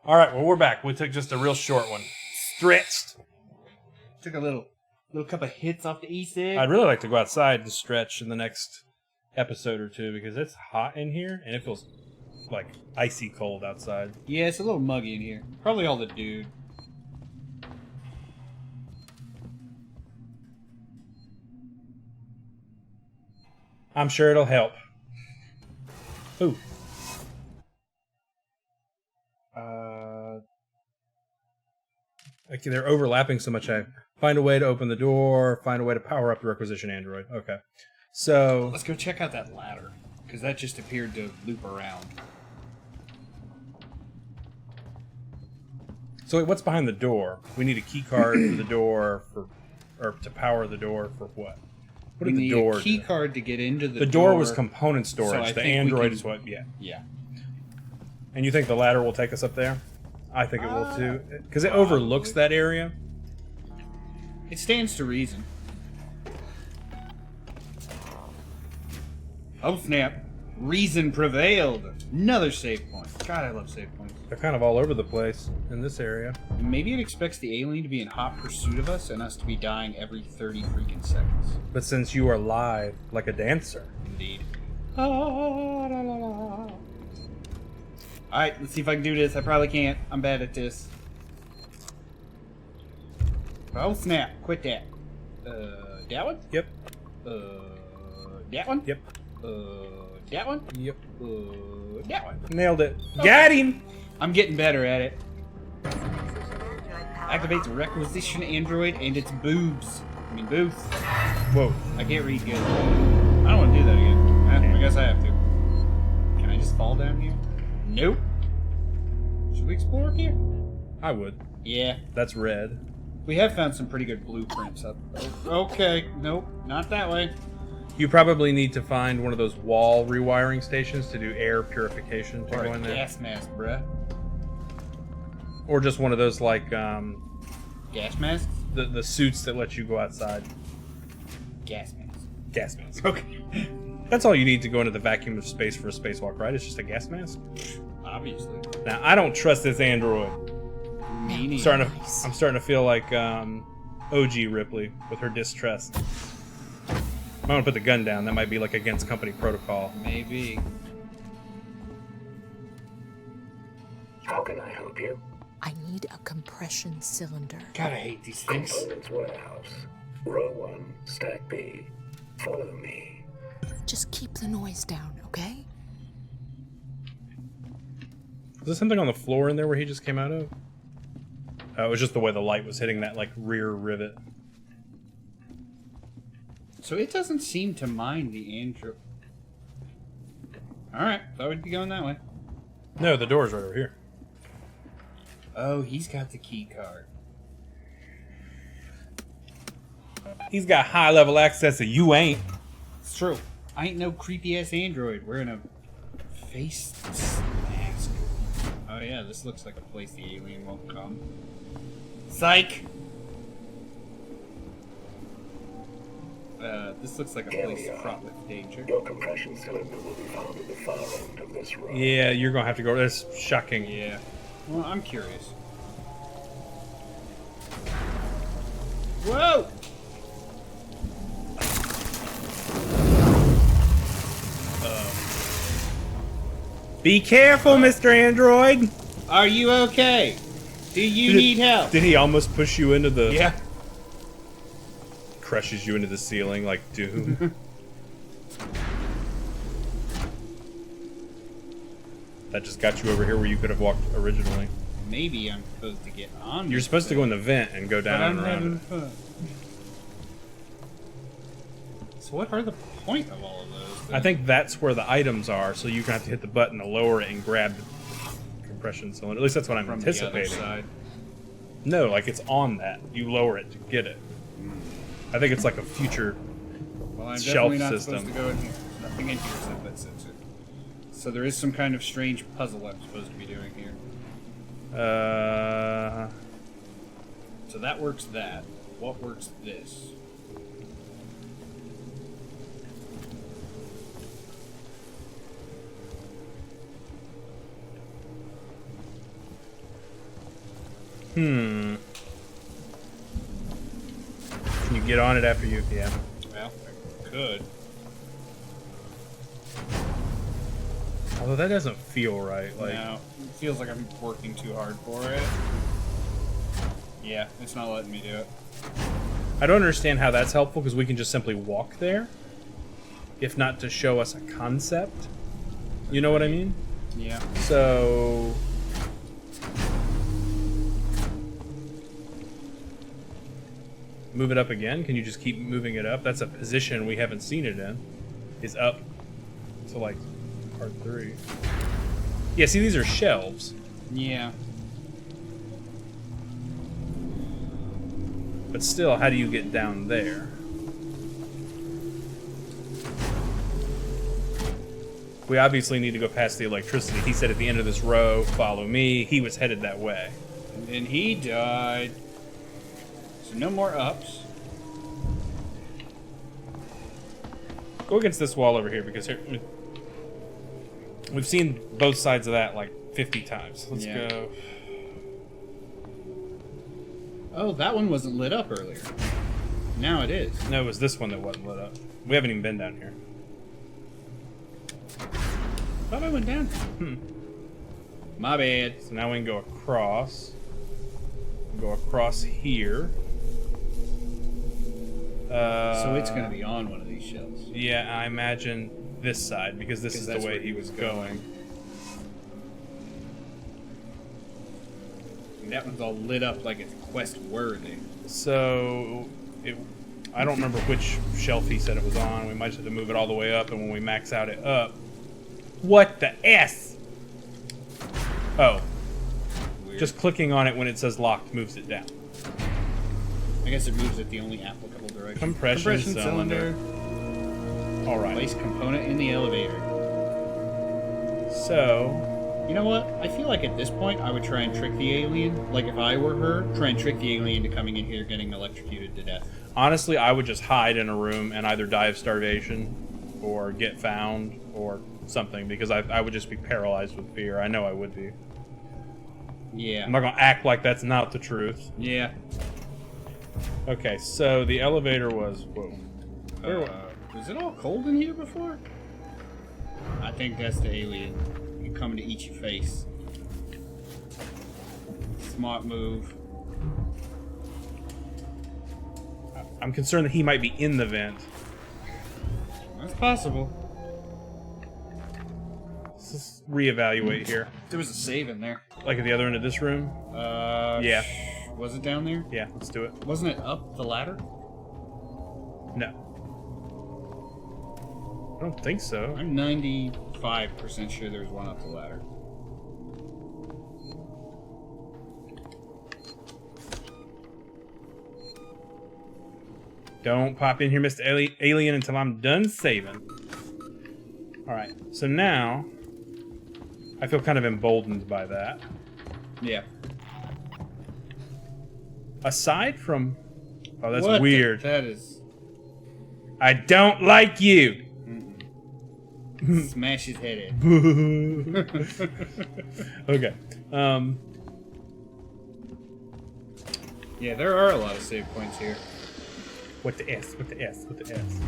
All right, well, we're back. We took just a real short one. Stretched. Took a little couple of hits off the e-cig. I'd really like to go outside and stretch in the next episode or two because it's hot in here and it feels like icy cold outside. Yeah, it's a little muggy in here. Probably all the dude. I'm sure it'll help. Ooh. Like they're overlapping so much. I find a way to open the door, find a way to power up the requisition android. Okay. So let's go check out that ladder, because that just appeared to loop around. So wait, what's behind the door? We need a key card for the door or to power the door for what? What did the door do? We need a key card to get into the door. The door was component storage. So the android is what, yeah. Yeah. And you think the ladder will take us up there? I think it will too. Because it overlooks that area. It stands to reason. Oh snap. Reason prevailed. Another save point. God, I love save points. They're kind of all over the place in this area. Maybe it expects the alien to be in hot pursuit of us and us to be dying every 30 freaking seconds. But since you are live like a dancer. Indeed. Alright, let's see if I can do this. I probably can't. I'm bad at this. Oh snap. Quit that. That one? Yep. That one? Yep. That one? Yep. That one. Nailed it. Okay. Got him! I'm getting better at it. Activate the requisition android and its boobs. I mean booth. Whoa. I can't read good. I don't want to do that again. I guess I have to. Can I just fall down here? Nope. Should we explore up here? I would. Yeah. That's red. We have found some pretty good blueprints up. Okay. Nope. Not that way. You probably need to find one of those wall rewiring stations to do air purification to Or go a in there. gas mask, bruh. Or just one of those like Gas masks? the suits that let you go outside. Gas masks. Gas mask. Okay. That's all you need to go into the vacuum of space for a spacewalk, right? It's just a gas mask. Obviously. Now I don't trust this android. Me neither. I'm starting to feel like OG Ripley with her distrust. I'm gonna put the gun down. That might be like against company protocol. Maybe. How can I help you? I need a compression cylinder. God, I hate these things. Components warehouse. Row 1, stack B. Follow me. Just keep the noise down, okay? Was there something on the floor in there where he just came out of? Oh, it was just the way the light was hitting that like rear rivet. So it doesn't seem to mind the android. Alright, thought we'd be going that way. No, the door's right over here. Oh, he's got the key card. He's got high level access that you ain't. It's true. I ain't no creepy ass android wearing a face mask. Oh yeah, this looks like a place the alien won't come. Psych! This looks like a place fraught with danger. Your compression cylinder will be found at the far end of this row. Yeah, you're gonna have to go. That's shocking. Yeah. Well, I'm curious. Whoa! Be careful, Mr. Android! Are you okay? Do you need help? Did he almost push you into the... Yeah. Crushes you into the ceiling like Doom. That just got you over here where you could have walked originally. Maybe I'm supposed to get on. You're supposed to go in the vent and go down and around it. Fun. So what are the point of all of those? I think that's where the items are, so you're gonna have to hit the button to lower it and grab the compression cylinder. At least that's what I'm from anticipating. the other side. No, like it's on that. You lower it to get it. I think it's like a future Well, I'm shelf definitely not system. supposed to go in here. There's nothing in here except that sensor. So there is some kind of strange puzzle I'm supposed to be doing here. So that works that. What works this? Can you get on it after you? Yeah. Well, I could. Although that doesn't feel right. Like, No, it feels like I'm working too hard for it. Yeah, it's not letting me do it. I don't understand how that's helpful because we can just simply walk there, if not to show us a concept. You know what I mean? Yeah. So move it up again. Can you just keep moving it up? That's a position we haven't seen it in. Is up to like part 3. Yeah, see, these are shelves. Yeah. But still, how do you get down there? We obviously need to go past the electricity. He said at the end of this row, follow me. He was headed that way. And then he died. So no more ups. Go against this wall over here because here, we've seen both sides of that like 50 times. Let's Yeah. go. Oh, that one wasn't lit up earlier. Now it is. No, it was this one that wasn't lit up. We haven't even been down here. Thought I went down. My bad. So now we can go across. Go across here. So it's gonna be on one of these shelves. Yeah, I imagine this side because this is the that's way where he was going. And that one's all lit up like it's quest worthy. So I don't remember which shelf he said it was on. We might just have to move it all the way up, and when we max out it up. What the S? Oh. Weird. Just clicking on it when it says locked moves it down. I guess it moves at the only applicable direction. Compression cylinder. Alright. Place component in the elevator. So. You know what? I feel like at this point I would try and trick the alien. Like if I were her, try and trick the alien into coming in here getting electrocuted to death. Honestly, I would just hide in a room and either die of starvation or get found or something because I would just be paralyzed with fear. I know I would be. Yeah. I'm not going to act like that's not the truth. Yeah. Okay, so the elevator was... Whoa. Was it all cold in here before? I think that's the alien. He's coming to eat your face. Smart move. I'm concerned that he might be in the vent. That's possible. Let's just reevaluate here. There was a save in there. Like at the other end of this room? Yeah. Was it down there? Yeah, let's do it. Wasn't it up the ladder? No. I don't think so. I'm 95% sure there's one up the ladder. Don't pop in here, Mr. Alien, until I'm done saving. Alright, so now I feel kind of emboldened by that. Yeah. Aside from... Oh, that's What weird. That is... I don't like you! Smash his head in. Okay. Yeah, there are a lot of save points here. What the S? What the S? What the S?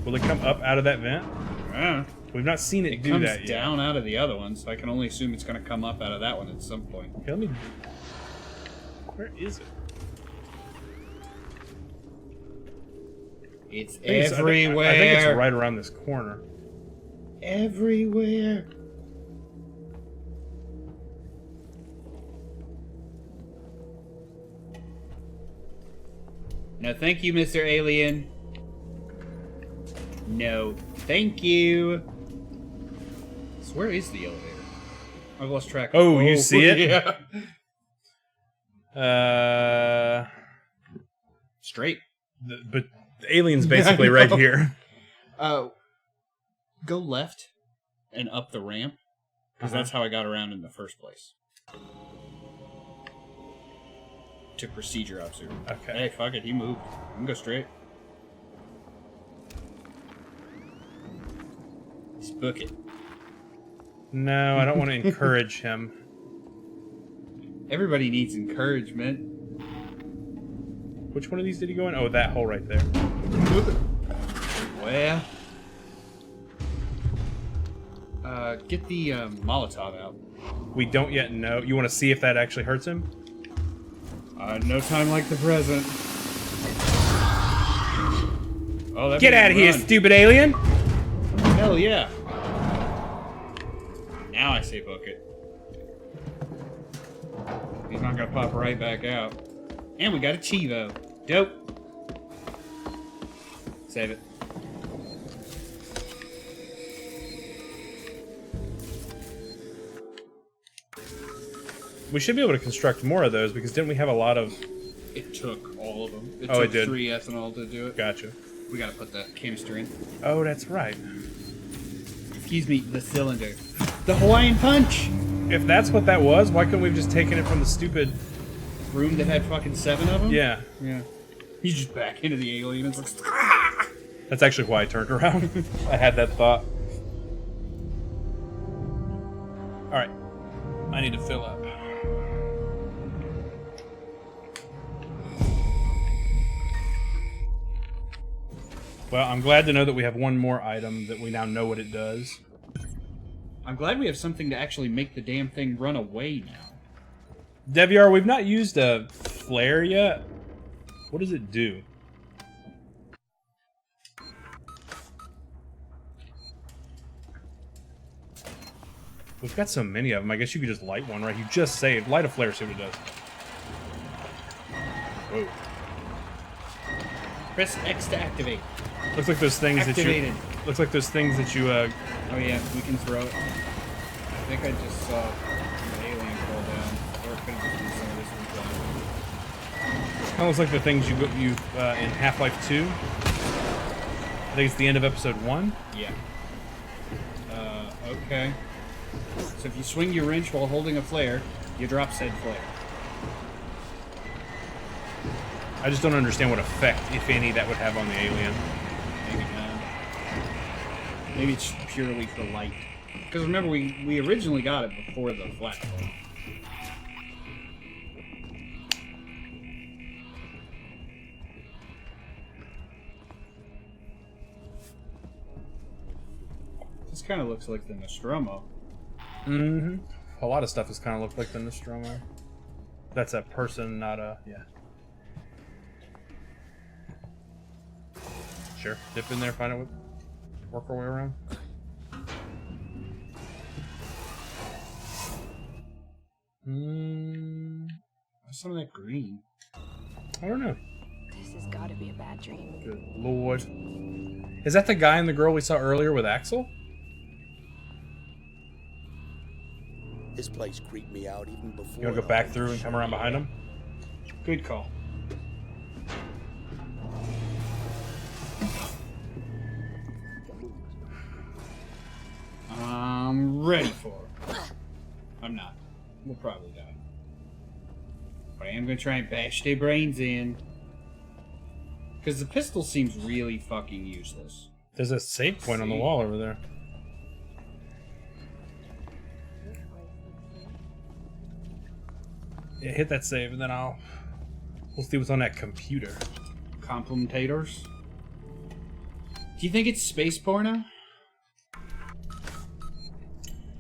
Will it come up out of that vent? We've not seen it do comes that yet. down out of the other one, so I can only assume it's going to come up out of that one at some point. Okay, let me... Where is it? It's I think everywhere. I think it's right around this corner. Everywhere. No, thank you, Mr. Alien. No, thank you. So where is the elevator? I've lost track. Oh, you see it? Yeah. Straight. But the alien's basically right here. Go left and up the ramp, because that's how I got around in the first place. To procedure officer. Okay. Hey, fuck it, he moved. I can go straight. Just book it. No, I don't want to encourage him. Everybody needs encouragement. Which one of these did he go in? Oh, that hole right there. Well, get the Molotov out. We don't yet know. You want to see if that actually hurts him? No time like the present. Oh, that Get made out him of here, run. stupid alien! Hell yeah. Now I say book it. He's not gonna pop right back out. And we got a Chivo. Dope. Save it. We should be able to construct more of those because didn't we have a lot of... It took all of them. It Oh, took it did? 3 ethanol to do it. Gotcha. We gotta put the canister in. Oh, that's right. Excuse me, the cylinder. The Hawaiian Punch! If that's what that was, why couldn't we have just taken it from the stupid... Room that had fucking 7 of them? Yeah. Yeah. He's just back into the alien. It's like, That's actually why I turned around. I had that thought. Alright. I need to fill up. Well, I'm glad to know that we have one more item that we now know what it does. I'm glad we have something to actually make the damn thing run away now. Devyar, we've not used a flare yet. What does it do? We've got so many of them. I guess you could just light one, right? You just saved. Light a flare, see what it does. Whoa. Press X to activate. Looks like those things Activated. that you... Looks like those things that you, Oh yeah, we can throw it. I think I just saw an alien fall down. Or it could have just been some of this Kind of looks like the things you in Half-Life 2. I think it's the end of episode 1. Yeah. Okay. So if you swing your wrench while holding a flare, you drop said flare. I just don't understand what effect, if any, that would have on the alien. Maybe not. Maybe it's purely for light. Because remember, we originally got it before the flashlight. This kind of looks like the Nostromo. Mm-hmm. A lot of stuff has kind of looked like the Nostromo. That's a person, not a... yeah. Sure. Dip in there, find out what... work our way around. What's some of that green? I don't know. This has got to be a bad dream. Good lord. Is that the guy and the girl we saw earlier with Axel? This place creeped me out even before. You want to go back through and come around behind him? Good call. I'm ready for it. I'm not. We'll probably die. But I am going to try and bash their brains in. Because the pistol seems really fucking useless. There's a save point on the wall over there. Yeah, hit that save and then we'll see what's on that computer. Complimentators. Do you think it's space porno?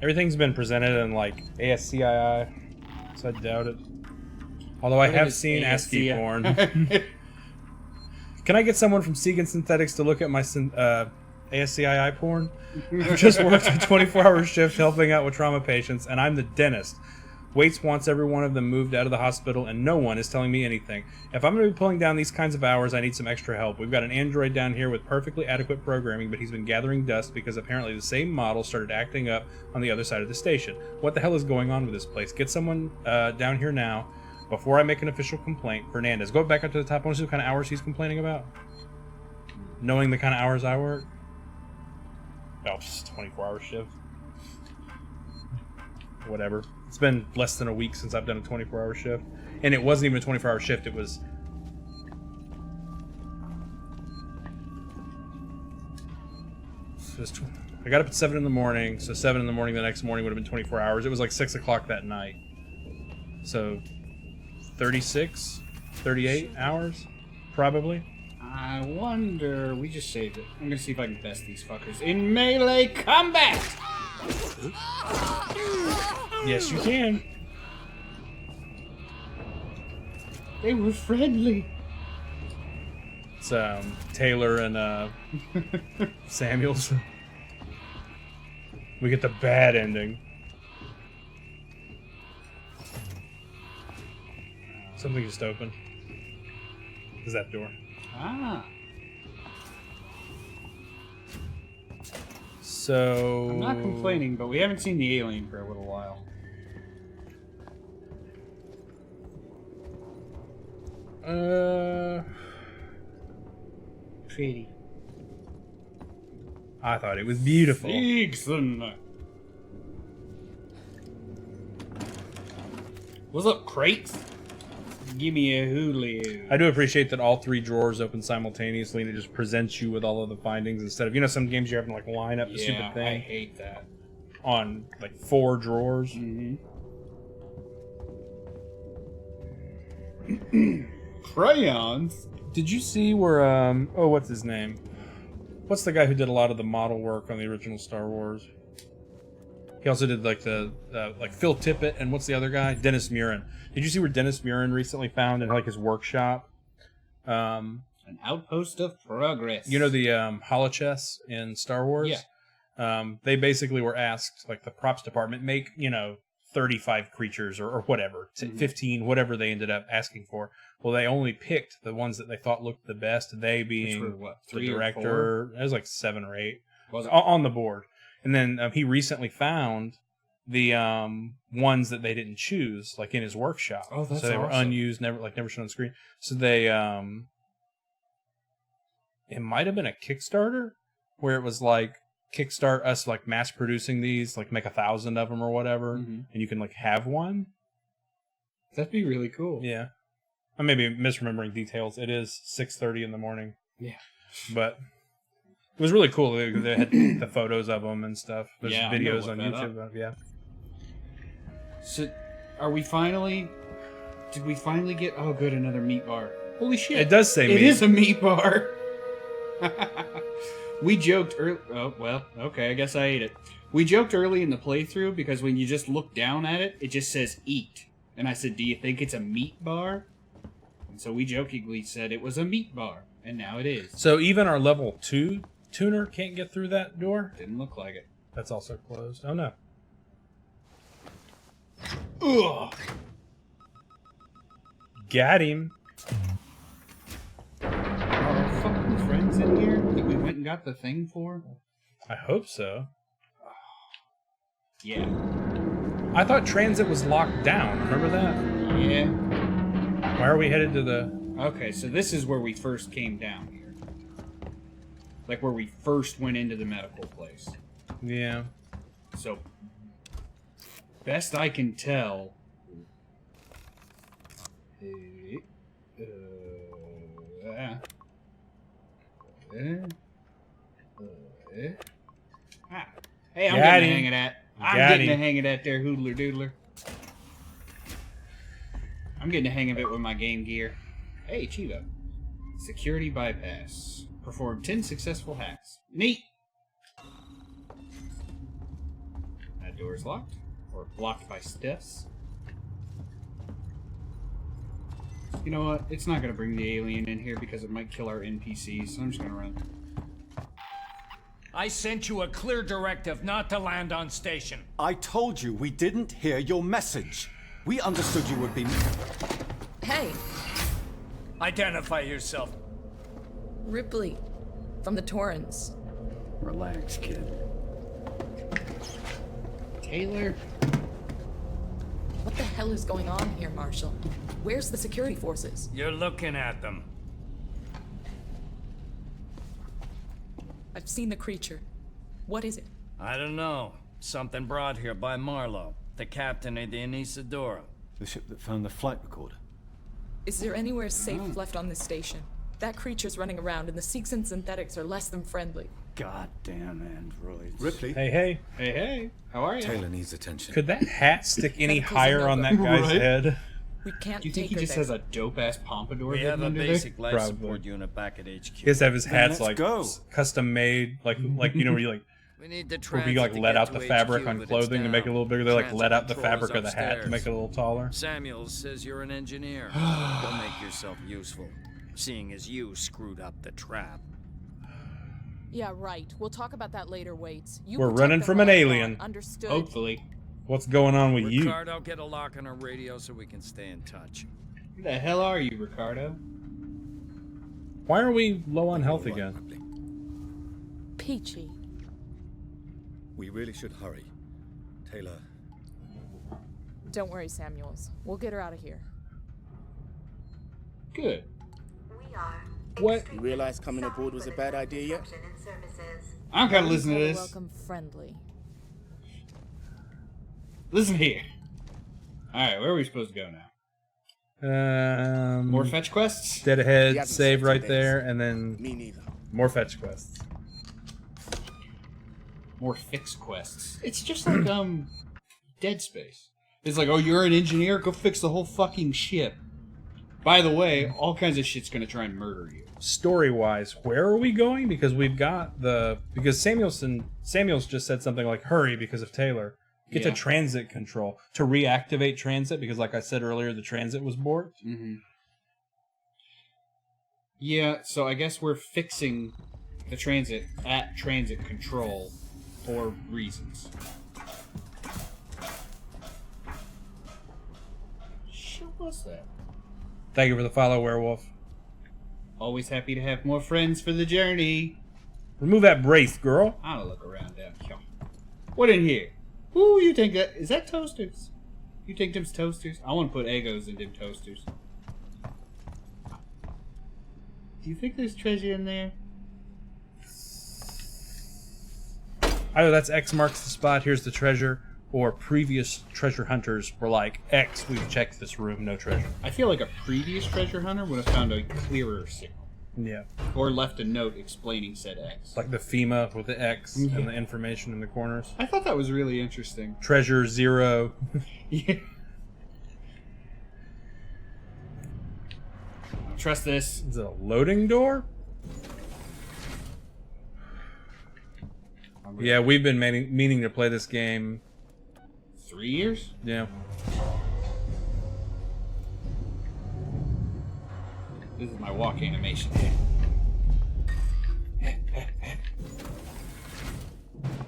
Everything's been presented in like ASCII, so I doubt it. Although I have seen ASCII porn. Can I get someone from Segan Synthetics to look at my ASCII porn? I've just worked a 24-hour shift helping out with trauma patients, and I'm the dentist. Waits wants every one of them moved out of the hospital, and no one is telling me anything. If I'm going to be pulling down these kinds of hours, I need some extra help. We've got an android down here with perfectly adequate programming, but he's been gathering dust because apparently the same model started acting up on the other side of the station. What the hell is going on with this place? Get someone down here now before I make an official complaint. Fernandez, go back up to the top. I want to see what kind of hours he's complaining about. Knowing the kind of hours I work. Oh, 24-hour shift. Whatever. It's been less than a week since I've done a 24-hour shift. And it wasn't even a 24-hour shift. It was... I got up at 7 in the morning, so 7 in the morning the next morning would have been 24 hours. It was like 6 o'clock that night. So 36, 38 hours, probably. I wonder. We just saved it. I'm gonna see if I can best these fuckers in melee combat. Yes, you can. They were friendly. It's Taylor and Samuels. We get the bad ending. Something just opened. Is that door? Ah. So I'm not complaining, but we haven't seen the alien for a little while. Pretty. I thought it was beautiful. Seegson. What's up, crates? Give me a Hulu. I do appreciate that all 3 drawers open simultaneously and it just presents you with all of the findings instead of, some games you have to like line up the stupid I thing hate that. on like 4 drawers. Mm-hmm. Crayons? Did you see where what's his name? What's the guy who did a lot of the model work on the original Star Wars? He also did like the like Phil Tippett and what's the other guy? Dennis Muren. Did you see where Dennis Muren recently found in like his workshop? An outpost of progress. You know the holochess in Star Wars? Yeah. They basically were asked, like the props department, make 35 creatures or whatever, 15, whatever they ended up asking for. Well, they only picked the ones that they thought looked the best. They being Which were, what, the 3 or director. It was like 7 or 8 Was it? on the board. And then he recently found the ones that they didn't choose, like in his workshop. Oh, that's so they were awesome. unused, never shown on screen. So they it might have been a Kickstarter where it was like kickstart us like mass producing these, like make 1,000 of them or whatever, and you can like have one. That'd be really cool. Yeah, I may be misremembering details. It is 6:30 in the morning. Yeah, but it was really cool. They had the photos of them and stuff. There's Yeah, I'm gonna videos look on that YouTube. Yeah. So, are we finally? Did we finally get? Oh, good, another meat bar. Holy shit! It does say it meat. is a meat bar. We joked early. Oh well, okay. I guess I ate it. We joked early in the playthrough because when you just look down at it, it just says "eat," and I said, "Do you think it's a meat bar?" And so we jokingly said it was a meat bar, and now it is. So even our level 2 tuner can't get through that door? Didn't look like it. That's also closed. Oh no. Ugh. Got him. Are our fucking friends in here that we went and got the thing for? I hope so. Yeah. I thought transit was locked down. Remember that? Yeah. Why are we headed to the... Okay, so this is where we first came down here. Like where we first went into the medical place. Yeah. So, best I can tell... Hey, I'm Got getting him. the hang of that. I'm Got getting the him. hang of that there, hoodler doodler. I'm getting the hang of it with my game gear. Hey, Chivo. Security bypass. Perform 10 successful hacks. Neat! That door is locked. Or blocked by steps. You know what? It's not going to bring the alien in here because it might kill our NPCs, so I'm just going to run. I sent you a clear directive not to land on station. I told you we didn't hear your message. We understood you would be... Hey, Identify yourself. Ripley, from the Torrens. Relax, kid. Taylor? What the hell is going on here, Marshal? Where's the security forces? You're looking at them. I've seen the creature. What is it? I don't know. Something brought here by Marlowe, the captain of the Anisadora. The ship that found the flight recorder. Is there anywhere safe left on this station? That creature's running around, and the Seegson synthetics are less than friendly. Goddamn androids. Ripley, Hey, hey. Hey, hey. How are you? Taylor needs attention. Could that hat stick any That doesn't higher know on that. that guy's Right? head? We can't Do you think take he her just there. has a dope-ass pompadour We hidden have a under basic there? life Probably. support unit back at HQ. He has to have his hats let's like go. custom made, like you know where you like We need the where you transit like to let get out to the fabric HQ, on but it's clothing to make it a down. little bigger. They like Transit let out the control is fabric of the hat to upstairs. make it a little taller. Samuels says you're an engineer. Go make yourself useful, seeing as you screwed up the trap. Yeah, right. We'll talk about that later, Waits. You We're protect running them from while an I'm alien. gone. Understood. Hopefully. What's going on with you? Ricardo, get a lock on our radio so we can stay in touch. Who the hell are you, Ricardo? Why are we low on health again? Ripley. Peachy. We really should hurry. Taylor, Don't worry, Samuels. We'll get her out of here. Good. What? You realize coming aboard was a bad idea yet? I'm kind of listening to Call her this. Welcome friendly. Listen here. Alright, where are we supposed to go now? More fetch quests? Dead He ahead, hasn't save said right 2 there, days. and then Me neither. more fetch quests. More fix quests. It's just like, Dead Space. It's like, oh, you're an engineer? Go fix the whole fucking ship. By the way, all kinds of shit's gonna try and murder you. Story-wise, where are we going? Because we've got because Samuels just said something like hurry because of Taylor. Get Yeah. to transit control to reactivate transit because, like I said earlier, the transit was borked. Mm-hmm. Yeah, so I guess we're fixing the transit at transit control for reasons. Shit, what's that? Thank you for the follow, werewolf. Always happy to have more friends for the journey. Remove that brace, girl. I don't look around down here. What in here? Ooh, you think that is that toasters? You think them's toasters? I want to put Eggos in them toasters. Do you think there's treasure in there? Either that's X marks the spot, here's the treasure, or previous treasure hunters were like, X, we've checked this room, no treasure. I feel like a previous treasure hunter would have found a clearer signal. Yeah. Or left a note explaining said X. Like the FEMA with the X and the information in the corners. I thought that was really interesting. Treasure 0. Yeah. Trust this. Is it a loading door? Yeah, we've been meaning to play this game. 3 years? Yeah. This is my walk animation.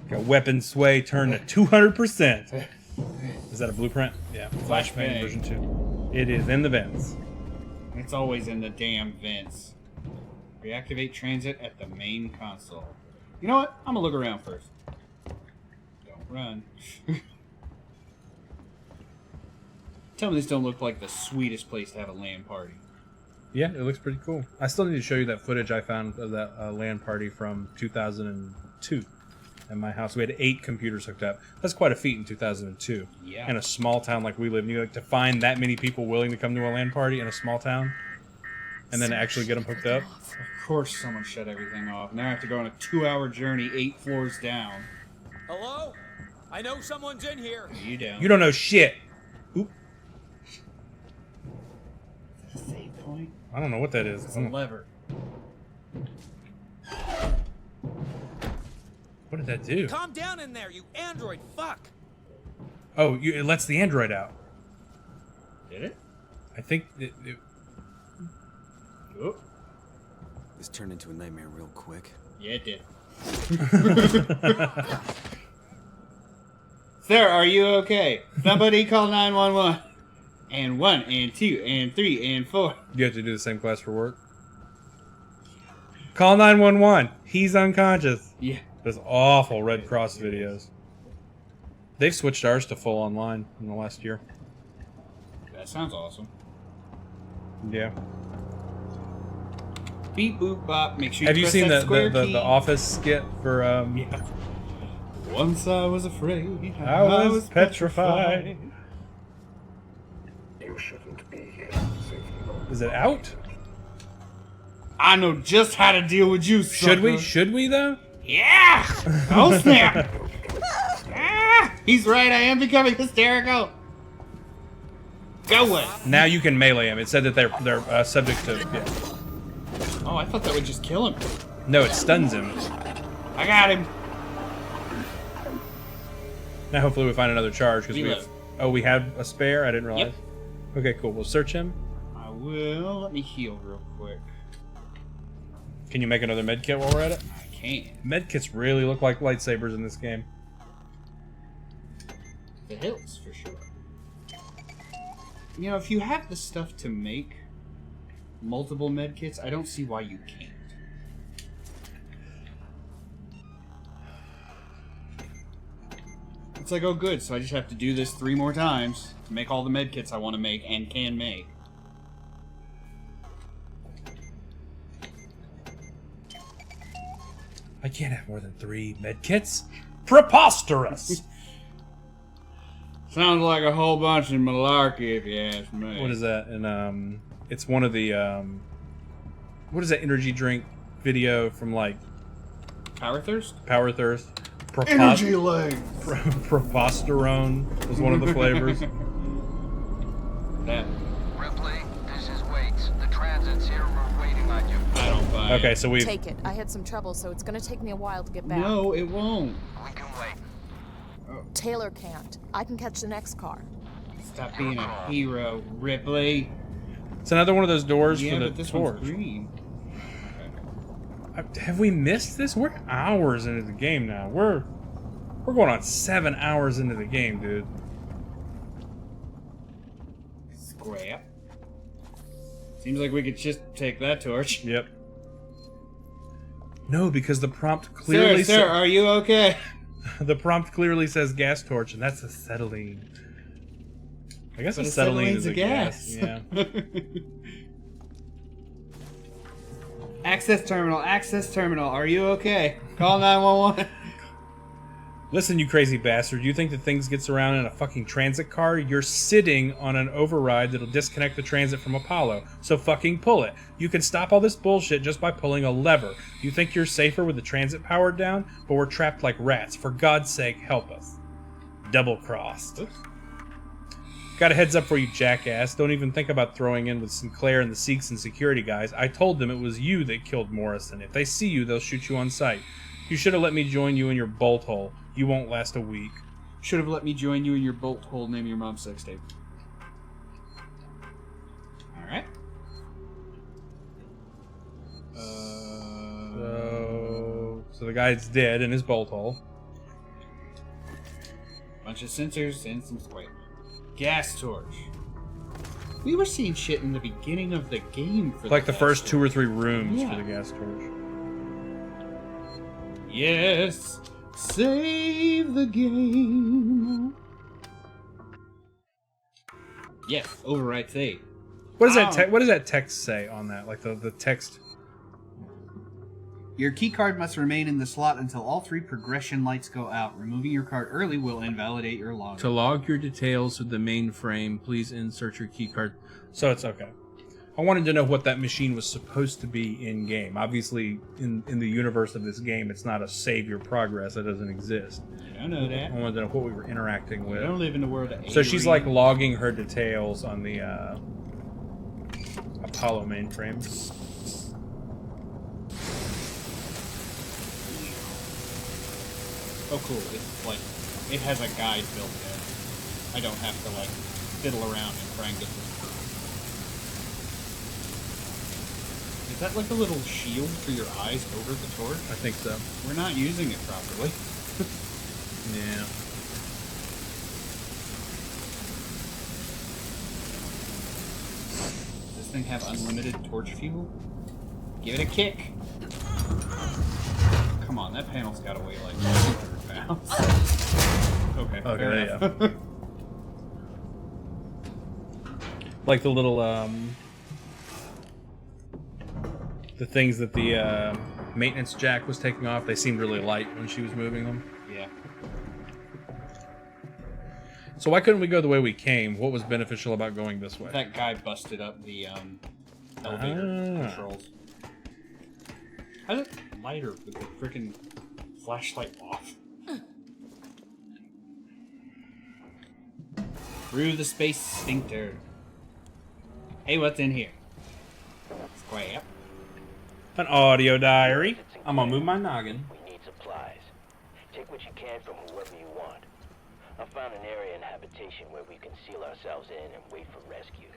Got weapon sway turned to 200%. Is that a blueprint? Yeah. Flashbang. Flashbang version 2. It is in the vents. It's always in the damn vents. Reactivate transit at the main console. You know what? I'm gonna look around first. Don't run. Tell me this don't look like the sweetest place to have a LAN party. Yeah, it looks pretty cool. I still need to show you that footage I found of that LAN party from 2002 at my house. We had 8 computers hooked up. That's quite a feat in 2002. Yeah. In a small town like we live in, you like to find that many people willing to come to a LAN party in a small town, and then actually get them hooked up. Of course someone shut everything off. Now I have to go on a 2-hour journey 8 floors down. Hello? I know someone's in here. You down. You don't know shit. Oop. Save point? I don't know what that is. It's a lever. What did that do? Calm down in there, you android fuck. Oh, it lets the android out. Did it? I think Oh. this turned into a nightmare real quick. Yeah, it did. Sir, are you okay? Somebody call 911. And 1, and 2, and 3, and 4. you have to do the same class for work. Call 911. He's unconscious. Yeah. Those awful Red Cross videos. They've switched ours to full online in the last year. That sounds awesome. Yeah. Beep boop bop. Make sure Have you you press seen that the square key. Office skit for Yeah. Once I was afraid. I was petrified. You shouldn't be here. Safety mode. Is it out? I know just how to deal with you, sucker. Should we though? Yeah! Oh snap! Ah! He's right, I am becoming hysterical! Go away! Now you can melee him. It said that they're subject to... Yeah. Oh, I thought that would just kill him. No, it stuns him. I got him! Now hopefully we find another charge, because we Reload. have... Oh, we have a spare? I didn't realize. Yep. Okay, cool. We'll search him. I will. Let me heal real quick. Can you make another med kit while we're at it? I can. Med kits really look like lightsabers in this game. The hills, for sure. You know, if you have the stuff to make multiple med kits, I don't see why you can't. It's like, oh good, so I just have to do this 3 more times to make all the med kits I want to make and can make. I can't have more than 3 med kits. Preposterous! Sounds like a whole bunch of malarkey, if you ask me. What is that? And it's one of the what is that energy drink video from like Power Thirst? Power Thirst? Energy legs! Proposterone was one of the flavors. That. Ripley, this is Waits. The transit's here. We're waiting on you. I don't buy Okay, it. so we Take it. I had some trouble, so it's gonna take me a while to get back. No, it won't. We can wait. Taylor can't. I can catch the next car. Stop being a hero, Ripley. It's another one of those doors Yeah, for the but this torch. one's green. Have we missed this? We're hours into the game now. We're going on 7 hours into the game, dude. Scrap. Seems like we could just take that torch. Yep. No, because the prompt clearly Sir, are you okay? the prompt clearly says gas torch, and that's acetylene. I guess But acetylene acetylene's is a gas. Yeah. Access terminal, are you okay? Call 911. Listen, you crazy bastard. You think that things gets around in a fucking transit car? You're sitting on an override that'll disconnect the transit from Apollo. So fucking pull it. You can stop all this bullshit just by pulling a lever. You think you're safer with the transit powered down? But we're trapped like rats. For God's sake, help us. Double-crossed. Got a heads up for you, jackass. Don't even think about throwing in with Sinclair and the Sikhs and security guys. I told them it was you that killed Morrison. If they see you, they'll shoot you on sight. You should have let me join you in your bolt hole. You won't last a week. Should have let me join you in your bolt hole, name your mom's sex tape. Alright. So the guy's dead in his bolt hole. Bunch of sensors and some square. Gas torch. We were seeing shit in the beginning of the game for Like the gas first torch. 2 or 3 rooms Yeah. for the gas torch. Yes, save the game. Yes, override save. What does that Ow. what does that text say on that? Like the text. Your keycard must remain in the slot until all 3 progression lights go out. Removing your card early will invalidate your login. To log your details with the mainframe, please insert your keycard. So it's okay. I wanted to know what that machine was supposed to be in game. Obviously, in the universe of this game, it's not a save your progress. That doesn't exist. I don't know that. I wanted to know what we were interacting We with. don't live in the world of So she's Alien. like logging her details on the Apollo mainframe. Oh, cool. It's like, it has a guide built in. I don't have to, like, fiddle around and try and get this. Is that like a little shield for your eyes over the torch? I think so. We're not using it properly. Yeah. Does this thing have unlimited torch fuel? Give it a kick. Come on, that panel's gotta weigh like 200 pounds. Okay, Okay, fair yeah. enough. Like the little the things that the maintenance jack was taking off, they seemed really light when she was moving them. Yeah. So why couldn't we go the way we came? What was beneficial about going this way? That guy busted up the elevator controls. How's it lighter with the freaking flashlight off. Through the space sphincter. Hey, what's in here? Scrap. An audio diary. I'm gonna move my noggin. We need supplies. Take what you can from whoever you want. I found an area in habitation where we can seal ourselves in and wait for rescue.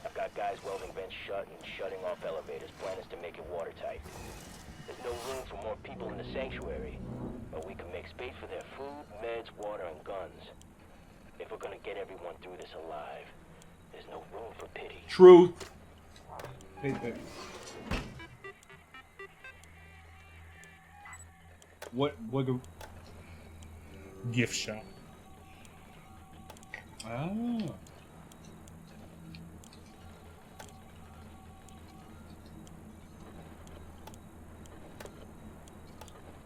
I've got guys welding vents shut and shutting off elevators. Plan is to make it watertight. There's no room for more people in the sanctuary, but we can make space for their food, meds, water, and guns. If we're gonna get everyone through this alive, there's no room for pity. Truth. What Gift shop. Oh.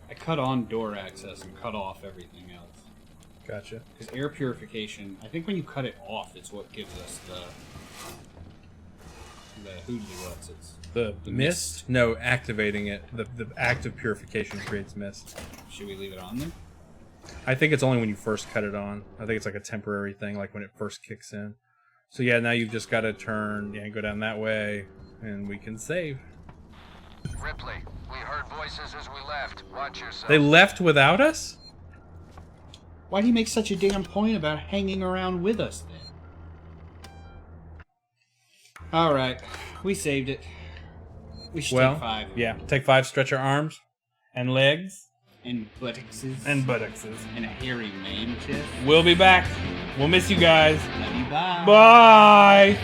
I cut on door access and cut off everything else. Gotcha. Because air purification, I think when you cut it off, it's what gives us the hoodly what's it's The mist? No, activating it. The act of purification creates mist. Should we leave it on then? I think it's only when you first cut it on. I think it's like a temporary thing, like when it first kicks in. So yeah, now you've just got to turn and go down that way, and we can save. Ripley, we heard voices as we left. Watch yourself. They left without us? Why'd he make such a damn point about hanging around with us then? Alright, we saved it. We should take 5. Yeah, take 5, stretch our arms and legs. And buttocks. And buttocks. And a hairy man chest. We'll be back. We'll miss you guys. Love you, bye. Bye.